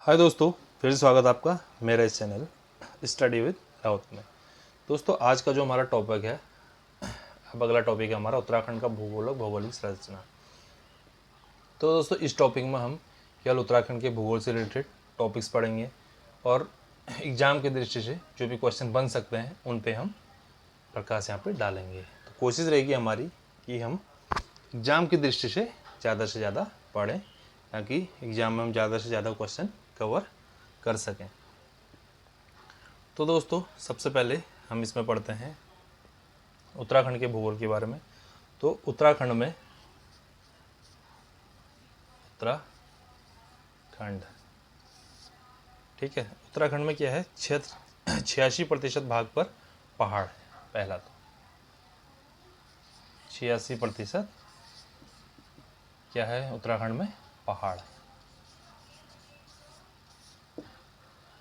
हाय दोस्तों, फिर से स्वागत आपका मेरा इस चैनल स्टडी विद राउत में। दोस्तों, आज का जो हमारा टॉपिक है, अब अगला टॉपिक है हमारा उत्तराखंड का भूगोल और भौगोलिक संरचना। तो दोस्तों, इस टॉपिक में हम केवल उत्तराखंड के भूगोल से रिलेटेड टॉपिक्स पढ़ेंगे और एग्ज़ाम की दृष्टि से जो भी क्वेश्चन बन सकते हैं उन पे हम प्रकाश यहाँ पे डालेंगे। तो कोशिश रहेगी हमारी कि हम एग्ज़ाम की दृष्टि से ज़्यादा पढ़ें ताकि एग्ज़ाम में हम ज़्यादा से ज़्यादा क्वेश्चन कवर कर सकें। तो दोस्तों, सबसे पहले हम इसमें पढ़ते हैं उत्तराखंड के भूगोल के बारे में। तो उत्तराखंड ठीक है, उत्तराखंड में क्या है, क्षेत्र 86% भाग पर पहाड़ है। पहला तो 86% क्या है, उत्तराखंड में पहाड़ है।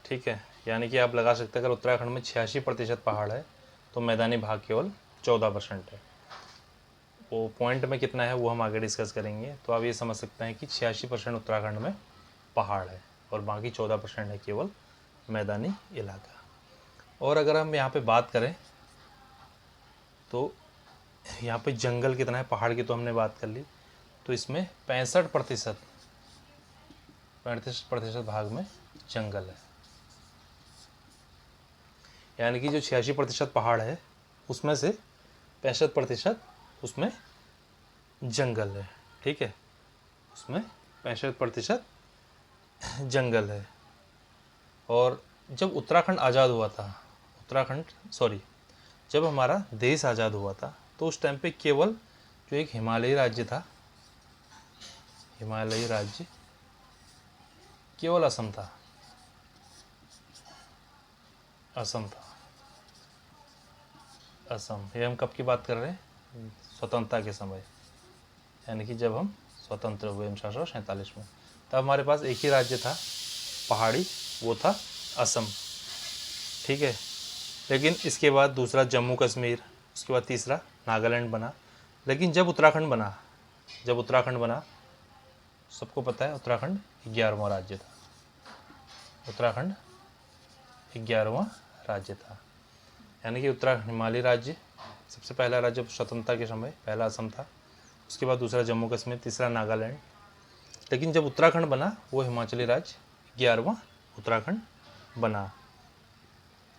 ठीक है, यानी कि आप लगा सकते हैं अगर उत्तराखंड में 86% पहाड़ है तो मैदानी भाग केवल 14% है। वो पॉइंट में कितना है वो हम आगे डिस्कस करेंगे। तो आप ये समझ सकते हैं कि 86% उत्तराखंड में पहाड़ है और बाकी 14% है केवल मैदानी इलाका। और अगर हम यहाँ पे बात करें तो यहाँ पे जंगल कितना है, पहाड़ की तो हमने बात कर ली। तो इसमें 35% भाग में जंगल है। यानी कि जो 86% पहाड़ है उसमें से 65% उसमें जंगल है। ठीक है, उसमें 65% जंगल है। और जब उत्तराखंड आज़ाद हुआ था, जब हमारा देश आज़ाद हुआ था तो उस टाइम पे केवल जो एक हिमालयी राज्य था, हिमालयी राज्य केवल असम था। असम, ये हम कब की बात कर रहे हैं, स्वतंत्रता के समय, यानी कि जब हम स्वतंत्र हुए 1947 में, तब हमारे पास एक ही राज्य था पहाड़ी, वो था असम। ठीक है, लेकिन इसके बाद दूसरा जम्मू कश्मीर, उसके बाद तीसरा नागालैंड बना। लेकिन जब उत्तराखंड बना, सबको पता है उत्तराखंड 11वां राज्य था। उत्तराखंड 11वां राज्य था, यानी कि उत्तराखंड हिमालयी राज्य सबसे पहला राज्य स्वतंत्रता के समय, पहला असम था, उसके बाद दूसरा जम्मू कश्मीर, तीसरा नागालैंड। लेकिन जब उत्तराखंड बना वो हिमाचली राज्य 11वां उत्तराखंड बना।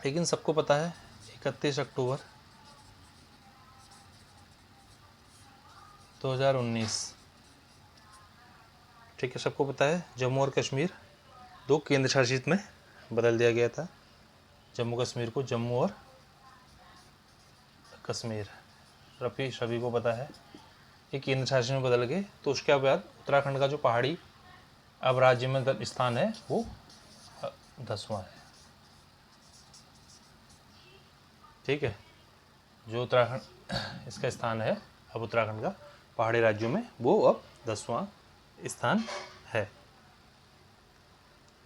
लेकिन सबको पता है 31 अक्टूबर 2019, ठीक है, सबको पता है जम्मू और कश्मीर दो केंद्र शासित में बदल दिया गया था। जम्मू कश्मीर को जम्मू और कश्मीर, सभी को पता है कि केंद्र शासित में बदल गए। तो उसके बाद उत्तराखंड का जो पहाड़ी अब राज्य में स्थान है वो 10वां है। ठीक है, जो उत्तराखंड इसका स्थान है अब उत्तराखंड का पहाड़ी राज्यों में, वो अब 10वां स्थान है।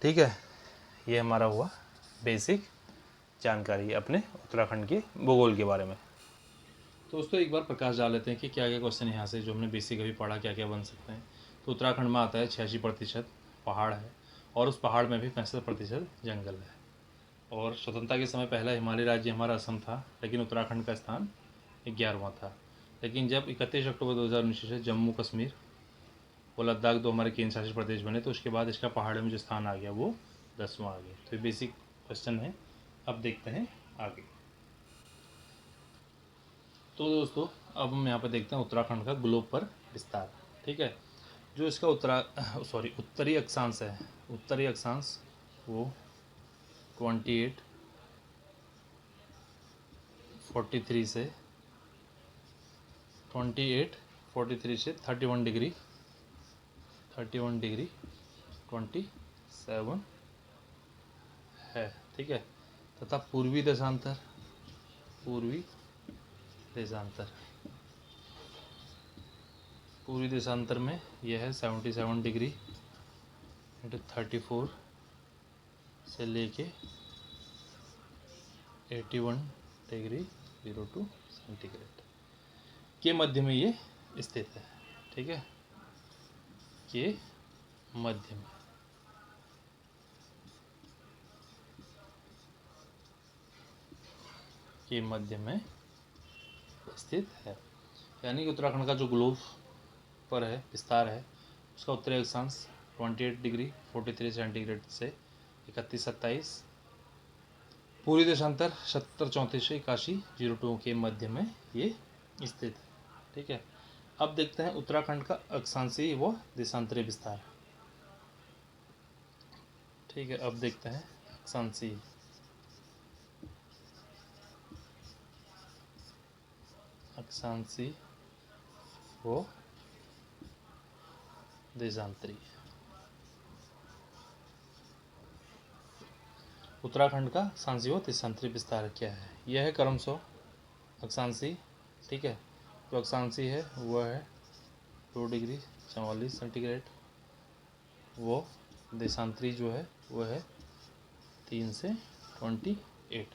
ठीक है, ये हमारा हुआ बेसिक जानकारी अपने उत्तराखंड के भूगोल के बारे में। तो दोस्तों, एक बार प्रकाश डाल लेते हैं कि क्या क्या क्वेश्चन यहाँ से जो हमने बेसिक अभी पढ़ा क्या क्या बन सकते हैं। तो उत्तराखंड में आता है 86% पहाड़ है और उस पहाड़ में भी 65% जंगल है। और स्वतंत्रता के समय पहला हिमालयी राज्य हमारा असम था, लेकिन उत्तराखंड का स्थान 11वां था। लेकिन जब 31 अक्टूबर 2019 से जम्मू कश्मीर और लद्दाख दो हमारे केंद्र शासित प्रदेश बने, तो उसके बाद इसका पहाड़ों में जो स्थान आ गया वो 10वां आ गया। तो ये बेसिक क्वेश्चन है। अब देखते हैं आगे। तो दोस्तों, अब हम यहाँ पर देखते हैं उत्तराखंड का ग्लोब पर विस्तार। ठीक है, जो इसका उत्तरी अक्षांश है, उत्तरी अक्षांश वो 28 से 31 डिग्री 27 है। ठीक है, तथा पूर्वी देशांतर में यह है 77 डिग्री इंटू 34 से लेके 81 डिग्री 02 सेंटीग्रेड के मध्य में ये स्थित है। ठीक है, के मध्य में। के मध्य में स्थित है। यानी कि उत्तराखंड का जो ग्लोब पर है विस्तार है उसका उत्तरी अक्षांश 28 डिग्री 43 सेंटीग्रेड से 31-27, पूरी देशांतर 70-34 से 81-02 के मध्य में ये स्थित है। ठीक है, अब देखते हैं उत्तराखंड का अक्षांशीय व देशांतरीय विस्तार। ठीक है, अब देखते हैं अक्षांशीय व देशांतरीय। उत्तराखंड का अक्षांशीय व देशांतरीय विस्तार क्या है? यह है क्रमशः अक्षांशीय। ठीक है, जो अक्षांशीय है वह है 2 डिग्री 44 सेंटीग्रेड, वो देशांतरी जो है वह है 3 से 28।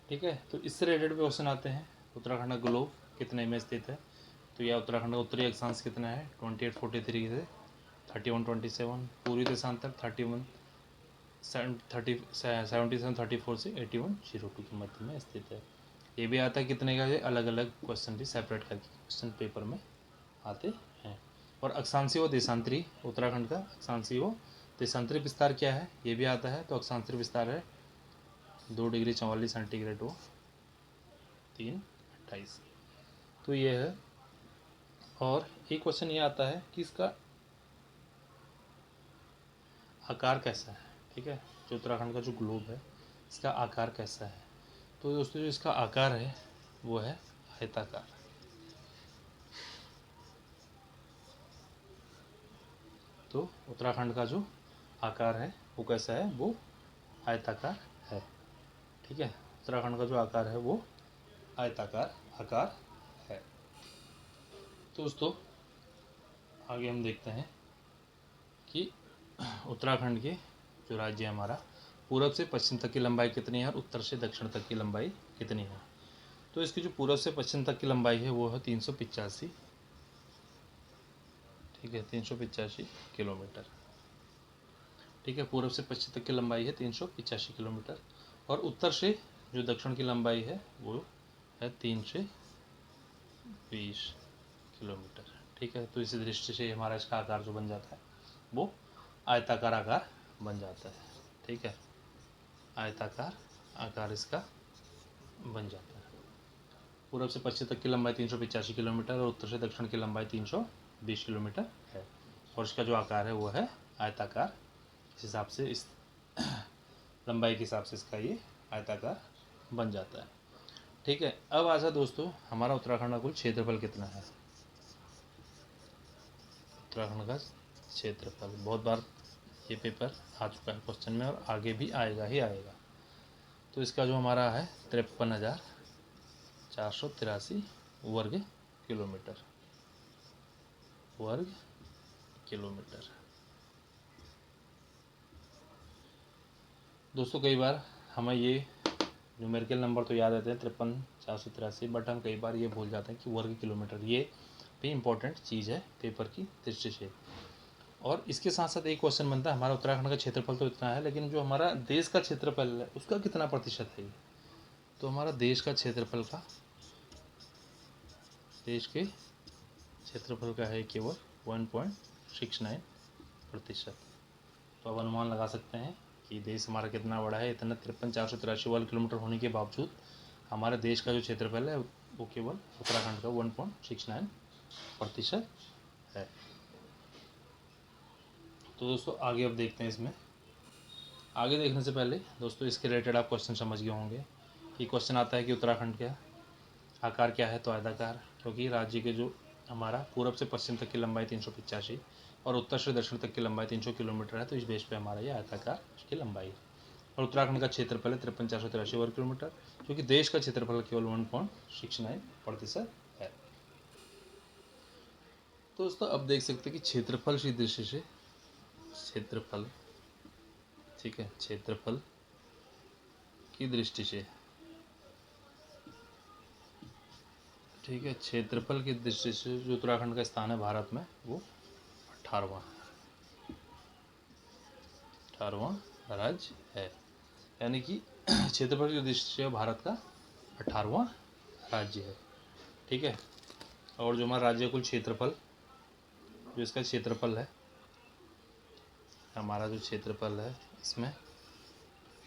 ठीक है, तो इससे रिलेटेड भी क्वेश्चन आते हैं। उत्तराखंड का ग्लोब कितने में स्थित है? तो यह उत्तराखंड का उत्तरी अक्षांश कितना है? 2843 से 3127, पूर्वी देशांतर 7734 से 8102 के मध्य में स्थित है। ये भी आता है कितने का है, अलग अलग क्वेश्चन भी सेपरेट करके क्वेश्चन पेपर में आते हैं। और अक्षांशीय व देशांतरी, उत्तराखंड का अक्षांशीय व देशांतरी विस्तार क्या है ये भी आता है। तो अक्षांतरी विस्तार है 2 डिग्री 44 सेंटीग्रेड व 3:28। तो ये है। और एक क्वेश्चन ये आता है कि इसका आकार कैसा है। ठीक है, जो उत्तराखंड का जो ग्लोब है इसका आकार कैसा है? तो दोस्तों जो इसका आकार है वो है आयताकार। तो उत्तराखंड का जो आकार है वो कैसा है? वो आयताकार है। ठीक है, उत्तराखंड का जो आकार है वो आयताकार आकार है। तो दोस्तों आगे हम देखते हैं कि उत्तराखंड के जो राज्य है हमारा, पूरब से पश्चिम तक की लंबाई कितनी है और उत्तर से दक्षिण तक की लंबाई कितनी है? तो इसकी जो पूरब से पश्चिम तक की लंबाई है वो है 385। ठीक है, 385 किलोमीटर। ठीक है, पूरब से पश्चिम तक की लंबाई है 385 किलोमीटर। और उत्तर से जो दक्षिण की लंबाई है वो है 3 से 20 किलोमीटर। ठीक है, तो इसी दृष्टि से हमारा इसका आकार जो बन जाता है वो आयताकार आकार बन जाता है। ठीक है, आयताकार आकार इसका बन जाता है। पूरब से पश्चिम तक की लंबाई 385 किलोमीटर और उत्तर से दक्षिण की लंबाई 320 किलोमीटर है। और इसका जो आकार है वो है आयताकार। इस हिसाब से इस लंबाई के हिसाब से इसका ये आयताकार बन जाता है। ठीक है, अब आजा दोस्तों हमारा उत्तराखंड का कुल क्षेत्रफल कितना है? उत्तराखंड का क्षेत्रफल बहुत बार ये पेपर आ चुका है क्वेश्चन में और आगे भी आएगा ही आएगा। तो इसका जो हमारा है 53,483 वर्ग किलोमीटर। वर्ग किलोमीटर। दोस्तों कई बार हमें ये न्यूमेरिकल नंबर तो याद रहते हैं 53,483, बट हम कई बार ये भूल जाते हैं कि वर्ग किलोमीटर ये भी इम्पोर्टेंट चीज़ है पेपर की दृष्टि से। और इसके साथ साथ एक क्वेश्चन बनता है हमारा उत्तराखंड का क्षेत्रफल तो इतना है, लेकिन जो हमारा देश का क्षेत्रफल है उसका कितना प्रतिशत है? तो हमारा देश का क्षेत्रफल का, देश के क्षेत्रफल का है केवल 1.69%। तो अब अनुमान लगा सकते हैं कि देश हमारा कितना बड़ा है। इतना 53,483 वर्ग किलोमीटर होने के बावजूद हमारे देश का जो क्षेत्रफल है वो केवल उत्तराखंड का 1.69% है। तो दोस्तों आगे अब देखते हैं। इसमें आगे देखने से पहले दोस्तों इसके रिलेटेड आप क्वेश्चन समझ गए होंगे कि क्वेश्चन आता है कि उत्तराखंड का आकार क्या है? तो आयताकार, क्योंकि राज्य के जो हमारा पूरब से पश्चिम तक की लंबाई 385 और उत्तर से दक्षिण तक की लंबाई 300 किलोमीटर है, तो इस बेस पे हमारा ये आयताकार उसकी लंबाई है। और उत्तराखंड का क्षेत्रफल है 53,483 वर्ग किलोमीटर, जो कि देश का क्षेत्रफल केवल 1.69% है। तो दोस्तों अब देख सकते हैं कि क्षेत्रफल की दृष्टि से क्षेत्रफल, ठीक है, क्षेत्रफल की दृष्टि से, ठीक है, क्षेत्रफल की दृष्टि से जो उत्तराखंड का स्थान है भारत में वो 18वां राज्य है। यानी कि क्षेत्रफल की दृष्टि से भारत का 18वां राज्य है। ठीक है, और जो हमारा राज्य कुल क्षेत्रफल, जो इसका क्षेत्रफल है, हमारा जो क्षेत्रफल है इसमें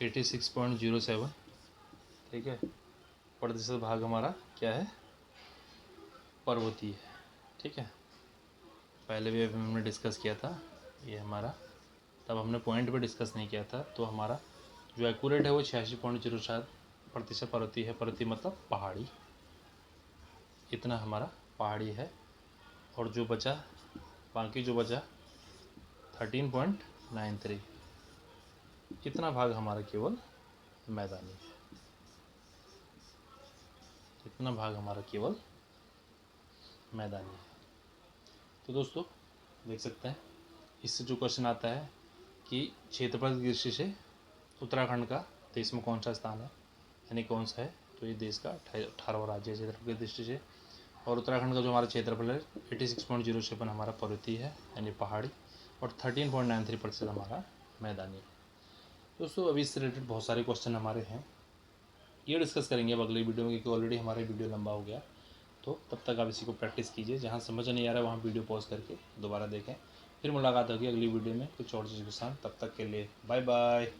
86.07, ठीक है। प्रतिशत भाग हमारा क्या है, पर्वतीय है। ठीक है, पहले भी हमने डिस्कस किया था ये हमारा, तब हमने पॉइंट पे डिस्कस नहीं किया था। तो हमारा जो एक्यूरेट है वो 86.07% पर्वतीय है। पर्वतीय मतलब पहाड़ी, इतना हमारा पहाड़ी है। और जो बचा, बाकी जो बचा 13.93, इतना भाग हमारा केवल मैदानी है। इतना भाग हमारा केवल मैदानी है। तो दोस्तों देख सकते हैं, इससे जो क्वेश्चन आता है कि क्षेत्रफल की दृष्टि से उत्तराखंड का देश में कौन सा स्थान है, यानी कौन सा है, तो ये देश का 18वां राज्य है क्षेत्रफल की दृष्टि से। और उत्तराखंड का जो हमारा क्षेत्रफल है 86.07 हमारा पर्वतीय है यानी पहाड़ी, और 13.93% हमारा मैदानी है। दोस्तों अभी इससे रिलेटेड बहुत सारे क्वेश्चन हमारे हैं, ये डिस्कस करेंगे अब अगली वीडियो में, क्योंकि ऑलरेडी हमारा वीडियो लंबा हो गया। तो तब तक आप इसी को प्रैक्टिस कीजिए, जहाँ समझ नहीं आ रहा है वहाँ वीडियो पॉज करके दोबारा देखें। फिर मुलाकात होगी अगली वीडियो में कुछ और चीज़ के साथ। तब तक के लिए बाय बाय।